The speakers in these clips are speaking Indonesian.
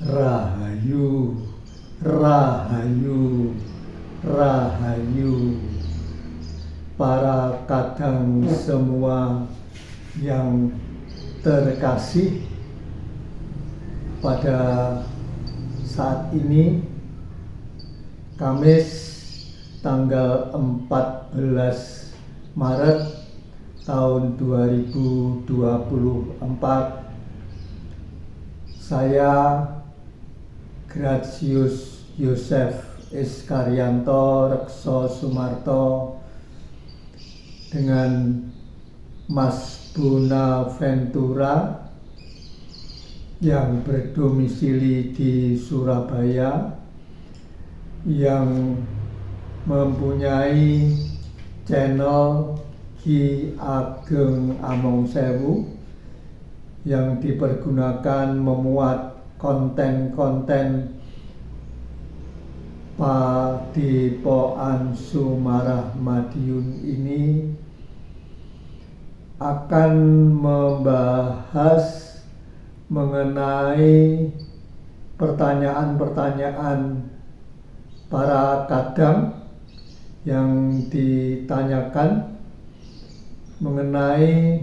Rahayu, Rahayu, Rahayu. Para kadang semua yang terkasih, pada saat ini Kamis tanggal 14 Maret tahun 2024, saya Gratius Yosef Iskaryanto Rekso Sumarto dengan Mas Bonaventura yang berdomisili di Surabaya, yang mempunyai channel Ki Ageng Among Sewu yang dipergunakan memuat konten-konten Padepokan Sumarah Madiun ini akan membahas mengenai pertanyaan-pertanyaan para kadang yang ditanyakan mengenai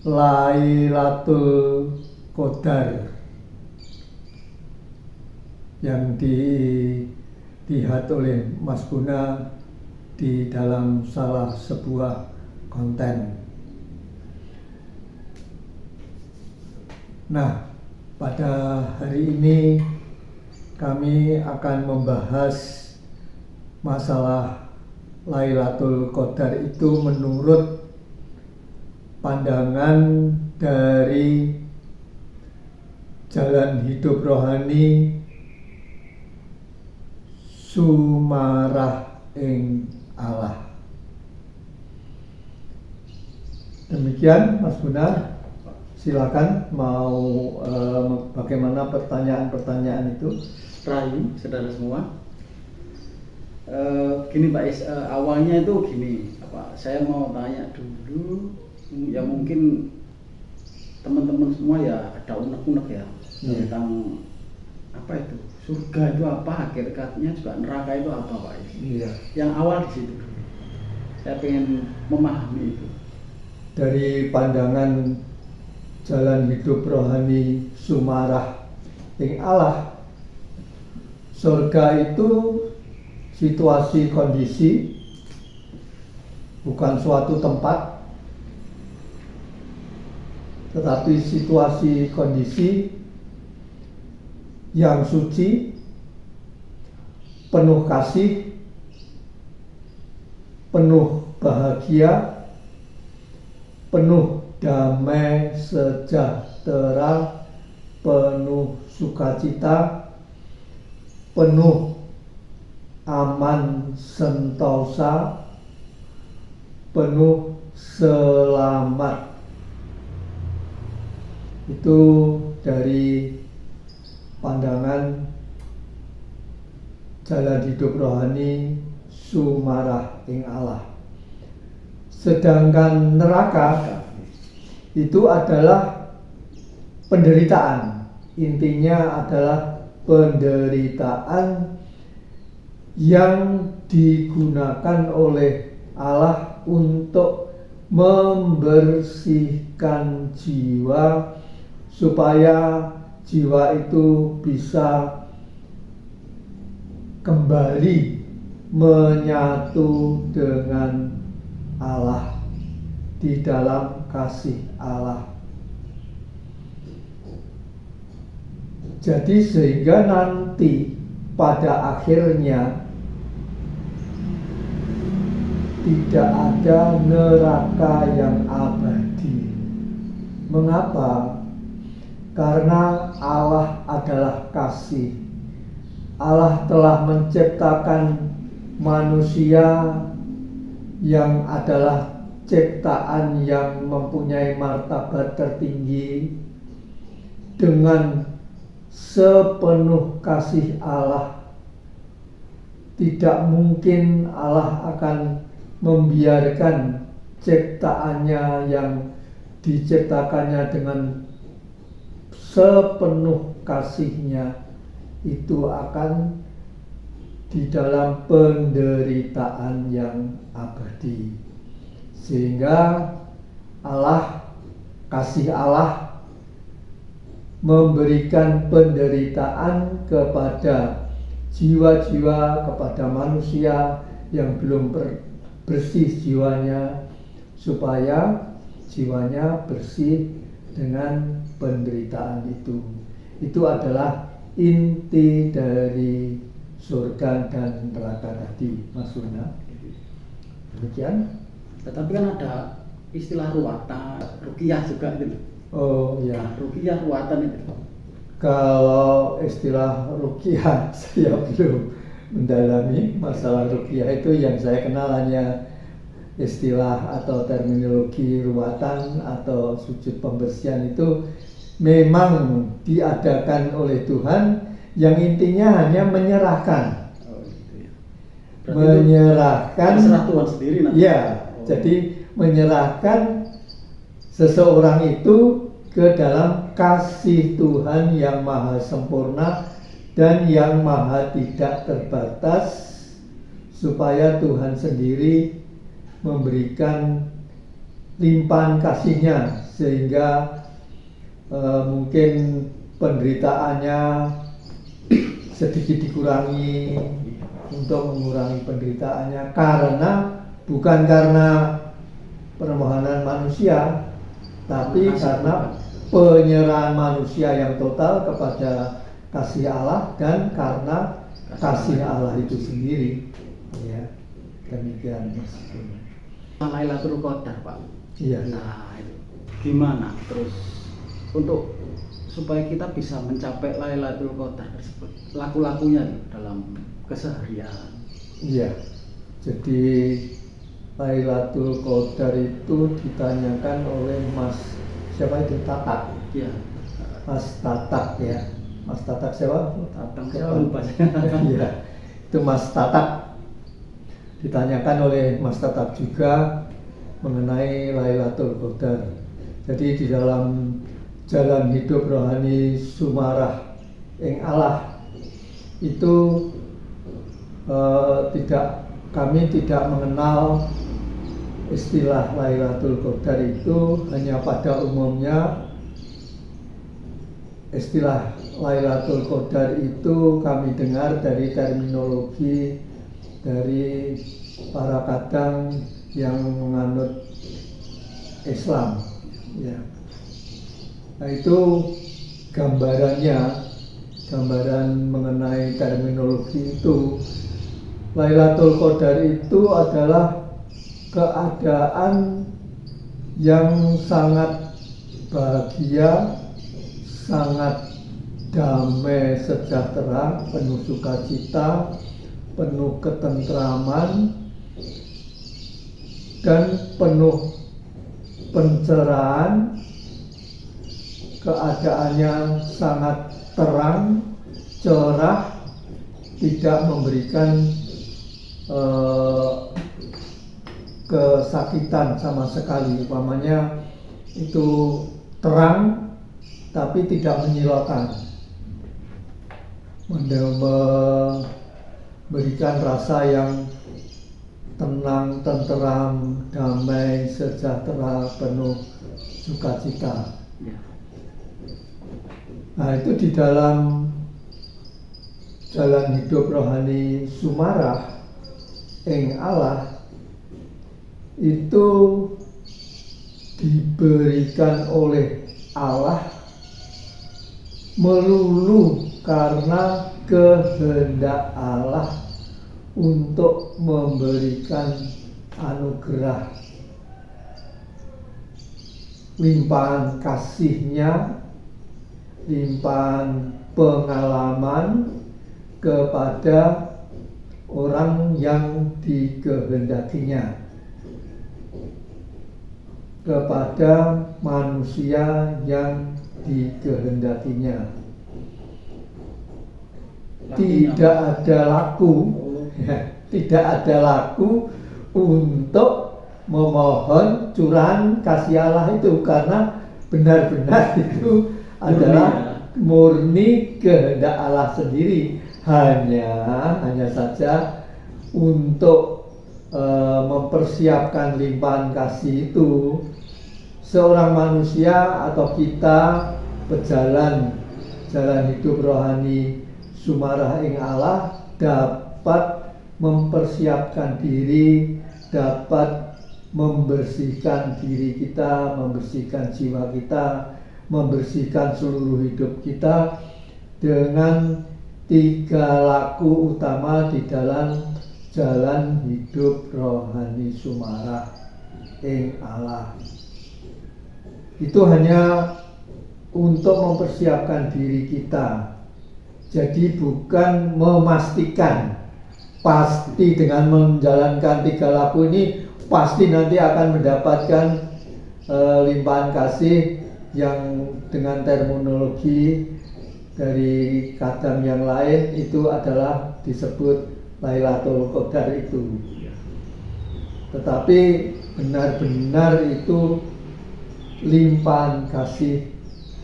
Lailatul Qadar yang dilihat oleh Mas Bona di dalam salah sebuah konten. Nah, pada hari ini kami akan membahas masalah Lailatul Qadar itu menurut pandangan dari Jalan Hidup Rohani Sumarah ing Allah. Demikian Mas Bona, silakan mau bagaimana pertanyaan-pertanyaan itu. Rahayu, saudara semua. Gini Pak Is, awalnya itu gini, saya mau tanya dulu, ya mungkin teman-teman semua ya ada unek-unek ya tentang apa itu surga itu apa, hakikatnya juga neraka itu apa Pak Is. Iya. Yang awal di situ dulu. Saya pengen memahami itu. Dari pandangan Jalan Hidup Rohani Sumarah ing Allah, surga itu situasi kondisi, bukan suatu tempat, tetapi situasi kondisi yang suci, penuh kasih, penuh bahagia, penuh damai sejahtera, penuh sukacita, penuh aman sentosa, penuh selamat. Itu dari pandangan Jalan Hidup Rohani Sumarah ing Allah. Sedangkan neraka itu adalah penderitaan. Intinya adalah penderitaan yang digunakan oleh Allah untuk membersihkan jiwa supaya jiwa itu bisa kembali menyatu dengan Allah di dalam kasih Allah. Jadi sehingga nanti pada akhirnya tidak ada neraka yang abadi. Mengapa? Karena Allah adalah kasih. Allah telah menciptakan manusia yang adalah ciptaan yang mempunyai martabat tertinggi dengan sepenuh kasih Allah. Tidak mungkin Allah akan membiarkan ciptaannya yang diciptakannya dengan sepenuh kasihnya itu akan di dalam penderitaan yang abadi, sehingga kasih Allah memberikan penderitaan kepada jiwa-jiwa, kepada manusia yang belum bersih jiwanya, supaya jiwanya bersih dengan penderitaan itu. Itu adalah inti dari surga dan neraka tadi, Mas Luna. Demikian. Tetapi kan ada istilah ruwatan, ruqyah juga gitu. Oh ya. Nah, ruqyah ruwatan itu. Kalau istilah ruqyah saya belum mendalami masalah ruqyah itu. Yang saya kenal hanya istilah atau terminologi ruwatan atau sujud pembersihan itu memang diadakan oleh Tuhan, yang intinya hanya menyerahkan. Oh, gitu ya. Menyerahkan terserah Tuhan sendiri nanti. Ya, jadi menyerahkan seseorang itu ke dalam kasih Tuhan yang maha sempurna dan yang maha tidak terbatas, supaya Tuhan sendiri memberikan limpahan kasihnya, sehingga mungkin penderitaannya sedikit dikurangi, untuk mengurangi penderitaannya, bukan karena permohonan manusia, tapi karena penyerahan manusia yang total kepada kasih Allah dan karena kasih Allah itu sendiri. Ya, demikian. Lailatul Qadar, Pak. Iya. Nah, itu gimana terus untuk supaya kita bisa mencapai Lailatul Qadar tersebut, laku-lakunya dalam keseharian. Iya. Jadi Lailatul Qadar itu ditanyakan oleh Mas siapa itu, Tatak. Iya. Mas Tatak ya. Mas Tatak siapa? Tatang saya lupa. Iya. Itu Mas Tatak. Ditanyakan oleh Mas Tatak juga mengenai Lailatul Qadar. Jadi di dalam jalan hidup rohani Sumarah ing Allah itu kami tidak mengenal istilah Lailatul Qadar itu. Hanya pada umumnya istilah Lailatul Qadar itu kami dengar dari terminologi dari para kadang yang menganut Islam, ya. Nah, itu gambaran mengenai terminologi itu. Lailatul Qadar itu adalah keadaan yang sangat bahagia, sangat damai sejahtera, penuh sukacita, penuh ketentraman, dan penuh pencerahan. Keadaannya sangat terang, cerah, tidak memberikan kesakitan sama sekali. Umpamanya itu terang tapi tidak menyilaukan, memberikan rasa yang tenang, tenteram, damai, sejahtera, penuh sukacita. Nah, itu di dalam jalan hidup rohani Sumarah ing Allah itu diberikan oleh Allah melulu karena kehendak Allah untuk memberikan anugerah limpahan kasihnya, limpahan pengalaman kepada orang yang dikehendakinya, kepada manusia yang dikehendakinya. Tidak ada laku, tidak ada laku untuk memohon curahan kasih Allah itu, karena benar-benar itu adalah murni kehendak Allah sendiri, hanya saja untuk mempersiapkan limpahan kasih itu, seorang manusia atau kita berjalan jalan hidup rohani sumarah ing Allah dapat mempersiapkan diri, dapat membersihkan diri kita, membersihkan jiwa kita, membersihkan seluruh hidup kita dengan 3 laku utama di dalam jalan hidup rohani sumarah ing Allah. Itu hanya untuk mempersiapkan diri kita. Jadi bukan memastikan pasti dengan menjalankan 3 laku ini pasti nanti akan mendapatkan limpahan kasih yang dengan terminologi dari kadang yang lain itu adalah disebut Lailatul Qadar itu. Tetapi benar-benar itu limpahan kasih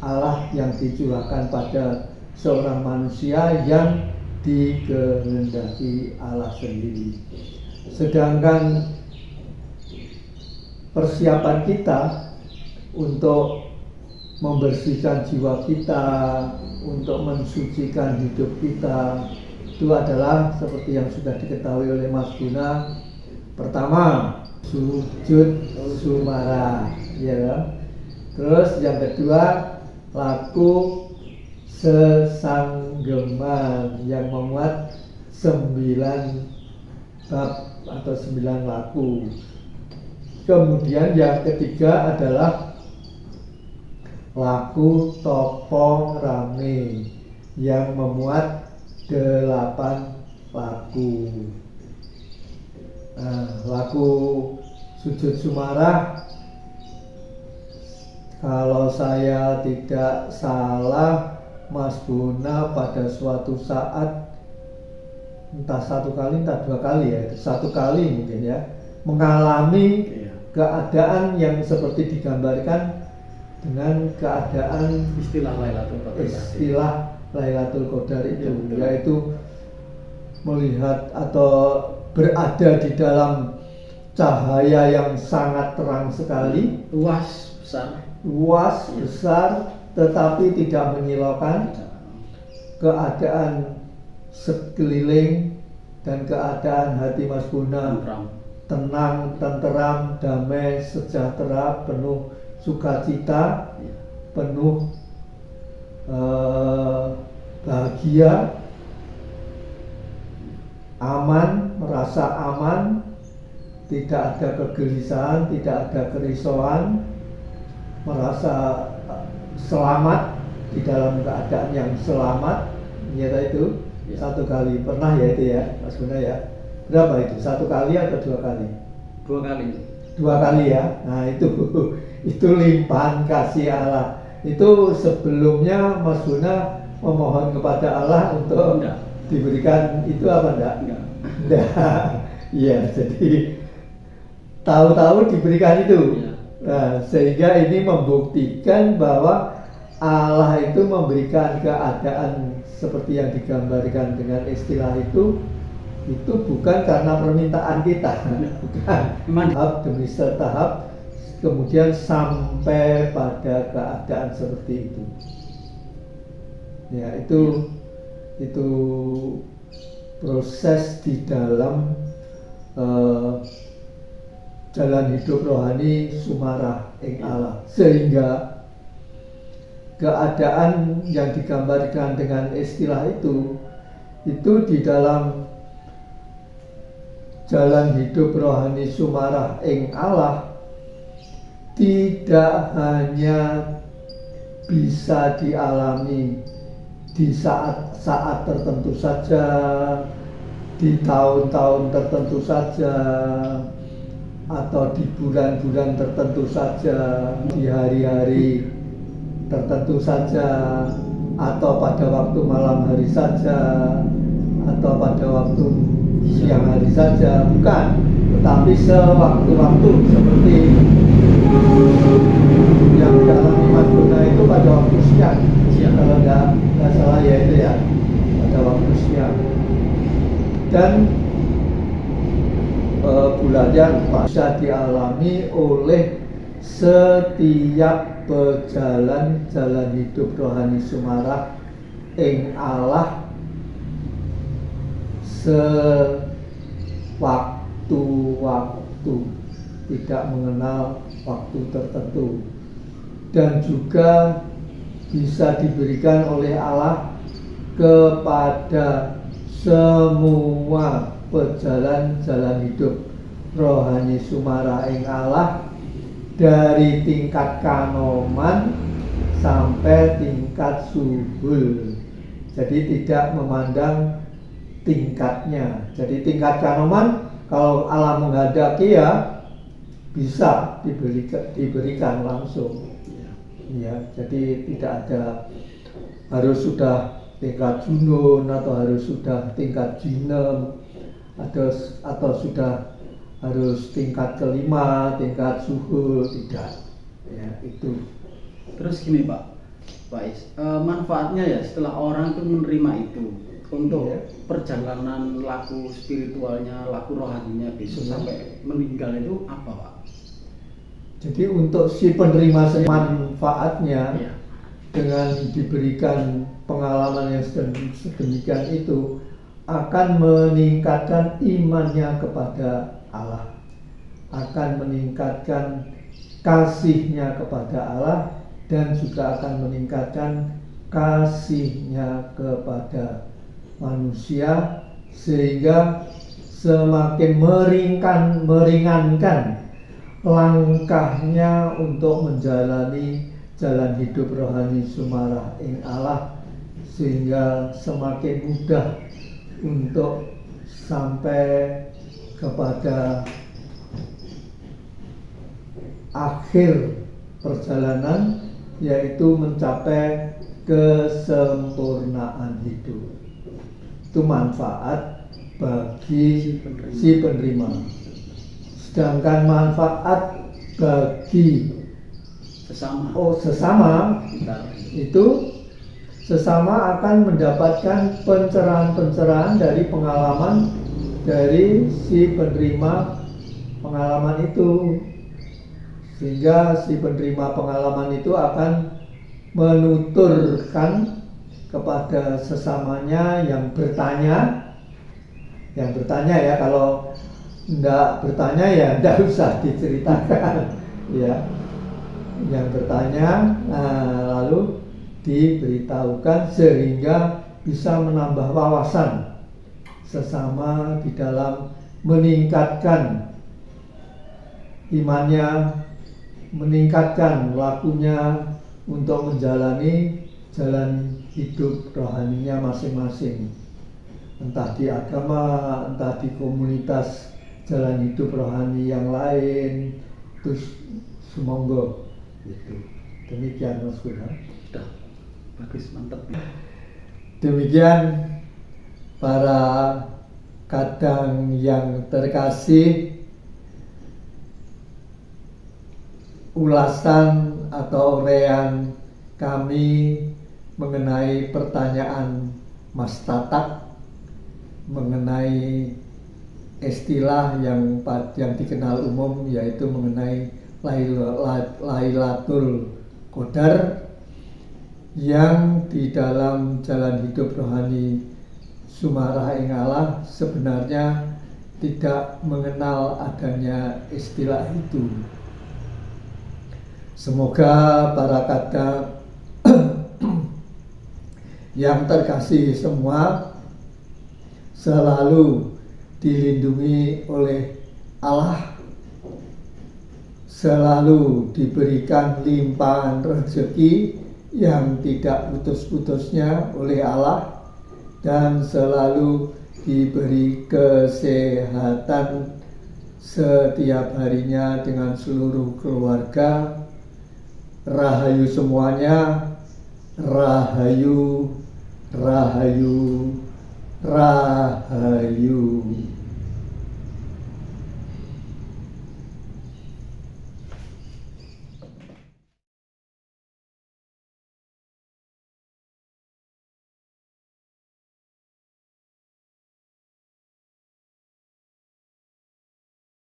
Allah yang dicurahkan pada seorang manusia yang dikehendaki Allah sendiri. Sedangkan persiapan kita untuk membersihkan jiwa kita, untuk mensucikan hidup kita, itu adalah seperti yang sudah diketahui oleh Mas Guna. Pertama, sujud sumarah, ya. Terus yang kedua, laku sesanggeman yang memuat 9 bab atau 9 laku. Kemudian yang ketiga adalah laku topong rame yang memuat 8 laku. Laku sujud sumarah, kalau saya tidak salah, Mas Guna pada suatu saat, entah 1 kali entah 2 kali ya, 1 kali mungkin ya, mengalami keadaan yang seperti digambarkan dengan keadaan istilah Lailatul Qadar itu, yaitu melihat atau berada di dalam cahaya yang sangat terang sekali, luas besar, tetapi tidak menyilaukan, keadaan sekeliling dan keadaan hati Mas Guna tenang, tenteram, damai, sejahtera, penuh sukacita, penuh bahagia, aman, merasa aman, tidak ada kegelisahan, tidak ada kerisauan, merasa selamat di dalam keadaan yang selamat. Ternyata itu 1 kali. Pernah ya itu ya Mas Guna ya? Berapa itu? 1 kali atau 2 kali? 2 kali. 2 kali ya. Nah itu limpahan kasih Allah. Itu sebelumnya Mas Guna memohon kepada Allah untuk diberikan itu apa enggak? Enggak. Iya, jadi tahu-tahu diberikan itu. Nah, sehingga ini membuktikan bahwa Allah itu memberikan keadaan seperti yang digambarkan dengan istilah itu bukan karena permintaan kita, bukan. Tahap demi tahap, kemudian sampai pada keadaan seperti itu. Ya, itu proses di dalam jalan hidup rohani sumarah ing Allah, sehingga keadaan yang digambarkan dengan istilah itu di dalam jalan hidup rohani sumarah ing Allah tidak hanya bisa dialami di saat-saat tertentu saja, di tahun-tahun tertentu saja, atau di bulan-bulan tertentu saja, di hari-hari tertentu saja, atau pada waktu malam hari saja, atau pada waktu siang hari saja, bukan, tetapi sewaktu-waktu, seperti yang dialami Mas Guna itu pada waktu siang kalau nggak salah ya itu ya, pada waktu siang. Dan bulannya bisa dialami oleh setiap pejalan jalan hidup rohani sumarah ing Allah sewaktu-waktu, tidak mengenal waktu tertentu, dan juga bisa diberikan oleh Allah kepada semua pejalan jalan hidup rohani sumarah ing Allah, dari tingkat kanoman sampai tingkat suhul. Jadi tidak memandang tingkatnya. Jadi tingkat kanoman kalau Allah menghendaki ya bisa diberikan langsung. Ya, jadi tidak ada harus sudah tingkat junun atau harus sudah tingkat jinem atau sudah harus tingkat kelima, tingkat suhul, tidak. Ya, itu. Terus gini Pak Is, manfaatnya ya setelah orang itu menerima itu untuk perjalanan laku spiritualnya, laku rohaninya besok sampai meninggal itu apa Pak? Jadi untuk si penerima manfaatnya dengan diberikan pengalaman yang sedemikian itu akan meningkatkan imannya kepada Allah, akan meningkatkan kasihnya kepada Allah, dan juga akan meningkatkan kasihnya kepada manusia, sehingga semakin meringankan langkahnya untuk menjalani jalan hidup rohani sumarah ing Allah, sehingga semakin mudah untuk sampai kepada akhir perjalanan, yaitu mencapai kesempurnaan hidup. Itu manfaat bagi si penerima. Sedangkan manfaat bagi sesama itu sesama akan mendapatkan pencerahan-pencerahan dari pengalaman dari si penerima pengalaman itu, sehingga si penerima pengalaman itu akan menuturkan kepada sesamanya yang bertanya ya. Kalau enggak bertanya ya enggak usah diceritakan ya. Yang bertanya lalu diberitahukan sehingga bisa menambah wawasan sesama di dalam meningkatkan imannya, meningkatkan lakunya untuk menjalani jalan hidup rohaninya masing-masing, entah di agama, entah di komunitas jalan hidup rohani yang lain. Terus semoga itu. Demikian Mas Burhan. Sudah bagus, mantap. Demikian para kadang yang terkasih, ulasan atau uraian kami mengenai pertanyaan Mas Tatak mengenai istilah yang dikenal umum, yaitu mengenai Lailatul Qadar, yang di dalam jalan hidup rohani sumarah ing Allah sebenarnya tidak mengenal adanya istilah itu. Semoga para kadang yang terkasih semua selalu dilindungi oleh Allah, selalu diberikan limpahan rezeki yang tidak putus-putusnya oleh Allah, dan selalu diberi kesehatan setiap harinya dengan seluruh keluarga. Rahayu semuanya, rahayu, rahayu, rahayu.